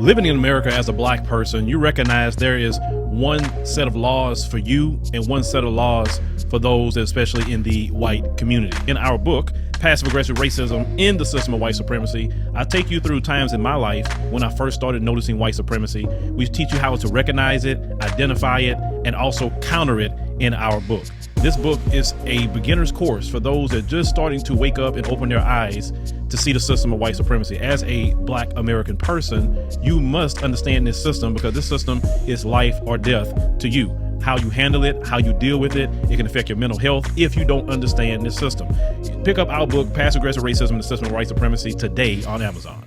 Living in America as a black person, you recognize there is one set of laws for you and one set of laws for those, especially in the white community. In our book, Passive Aggressive Racism in the System of White Supremacy, I take you through times in my life when I first started noticing white supremacy. We teach you how to recognize it, identify it, and also counter it in our book. This book is a beginner's course for those that are just starting to wake up and open their eyes to see the system of white supremacy. As a black American person, you must understand this system because this system is life or death to you. How you handle it, how you deal with it, it can affect your mental health if you don't understand this system. Pick up our book, Passive Aggressive Racism and the System of White Supremacy, today on Amazon.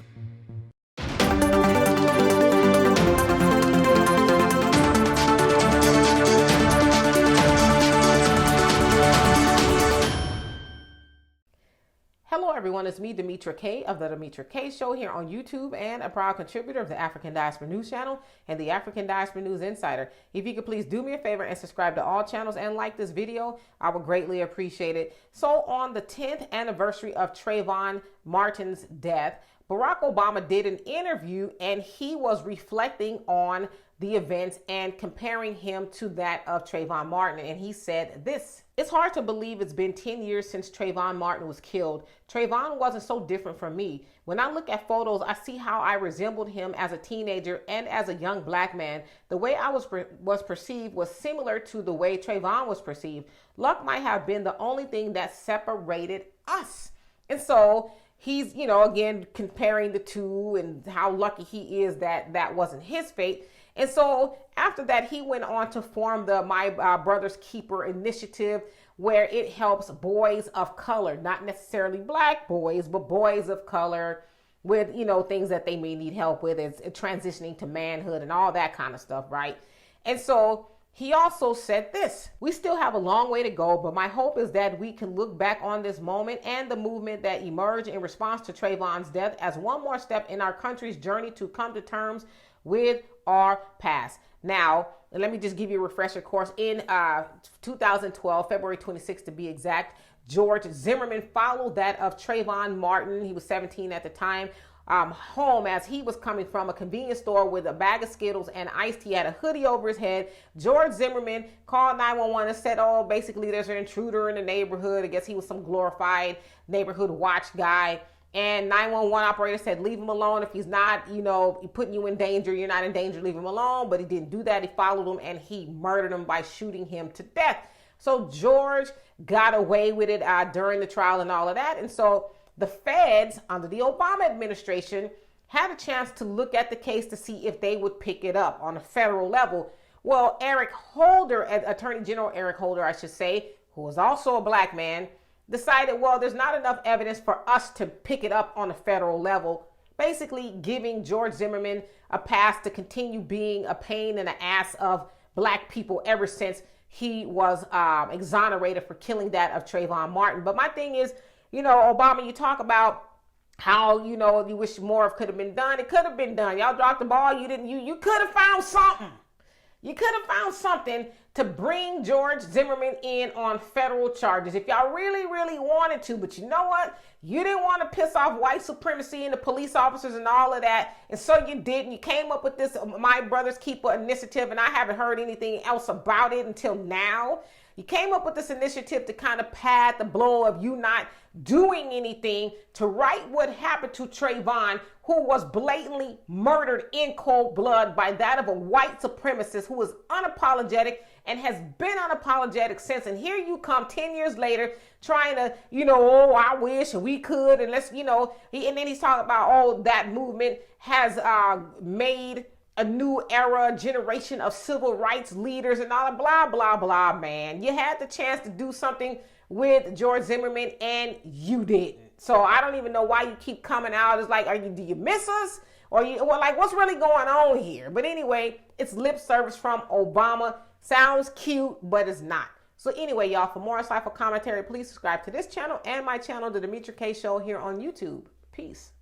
Hello everyone, it's me, Demetra Kaye of the Demetra Kaye Show here on YouTube and a proud contributor of the African Diaspora News Channel and the African Diaspora News Insider. If you could please do me a favor and subscribe to all channels and like this video, I would greatly appreciate it. So on the 10th anniversary of Trayvon Martin's death, Barack Obama did an interview and he was reflecting on the events and comparing him to that of Trayvon Martin. And he said this: "It's hard to believe it's been 10 years since Trayvon Martin was killed. Trayvon wasn't so different from me. When I look at photos, I see how I resembled him as a teenager and as a young black man. The way I was perceived was similar to the way Trayvon was perceived. Luck might have been the only thing that separated us." And so he's, again, comparing the two and how lucky he is that that wasn't his fate. And so after that, he went on to form the My Brother's Keeper initiative, where it helps boys of color, not necessarily black boys, but boys of color with, things that they may need help with, is transitioning to manhood and all that kind of stuff, right? And so he also said this: "We still have a long way to go, but my hope is that we can look back on this moment and the movement that emerged in response to Trayvon's death as one more step in our country's journey to come to terms with our past." Now, let me just give you a refresher course. In 2012, February 26th to be exact, George Zimmerman followed that of Trayvon Martin. He was 17 at the time. Home as he was coming from a convenience store with a bag of Skittles and iced tea. He had a hoodie over his head. George Zimmerman called 911 and said, basically there's an intruder in the neighborhood. I guess he was some glorified neighborhood watch guy. And 911 operator said, leave him alone. If he's not, putting you in danger, you're not in danger, leave him alone. But he didn't do that. He followed him and he murdered him by shooting him to death. So George got away with it during the trial and all of that. And so the feds under the Obama administration had a chance to look at the case to see if they would pick it up on a federal level. Well, Eric Holder, Attorney General Eric Holder, I should say, who was also a black man, decided, there's not enough evidence for us to pick it up on a federal level, basically giving George Zimmerman a pass to continue being a pain in the ass of black people ever since he was exonerated for killing that of Trayvon Martin. But my thing is, Obama, you talk about how, you wish more could have been done. It could have been done. Y'all dropped the ball. You could have found something. You could have found something to bring George Zimmerman in on federal charges if y'all really, really wanted to. But you know what? You didn't want to piss off white supremacy and the police officers and all of that. And so you did. And you came up with this My Brother's Keeper initiative. And I haven't heard anything else about it until now. You came up with this initiative to kind of pad the blow of you not doing anything to right what happened to Trayvon, who was blatantly murdered in cold blood by that of a white supremacist who is unapologetic and has been unapologetic since. And here you come 10 years later trying to, I wish we could. And let's, and then he's talking about, that movement has made a new era, generation of civil rights leaders and all that, blah, blah, blah, man. You had the chance to do something with George Zimmerman and you didn't. So I don't even know why you keep coming out. It's like, do you miss us? Or what's really going on here? But anyway, it's lip service from Obama. Sounds cute, but it's not. So anyway, y'all, for more insightful commentary, please subscribe to this channel and my channel, The Demetra Kaye Show, here on YouTube. Peace.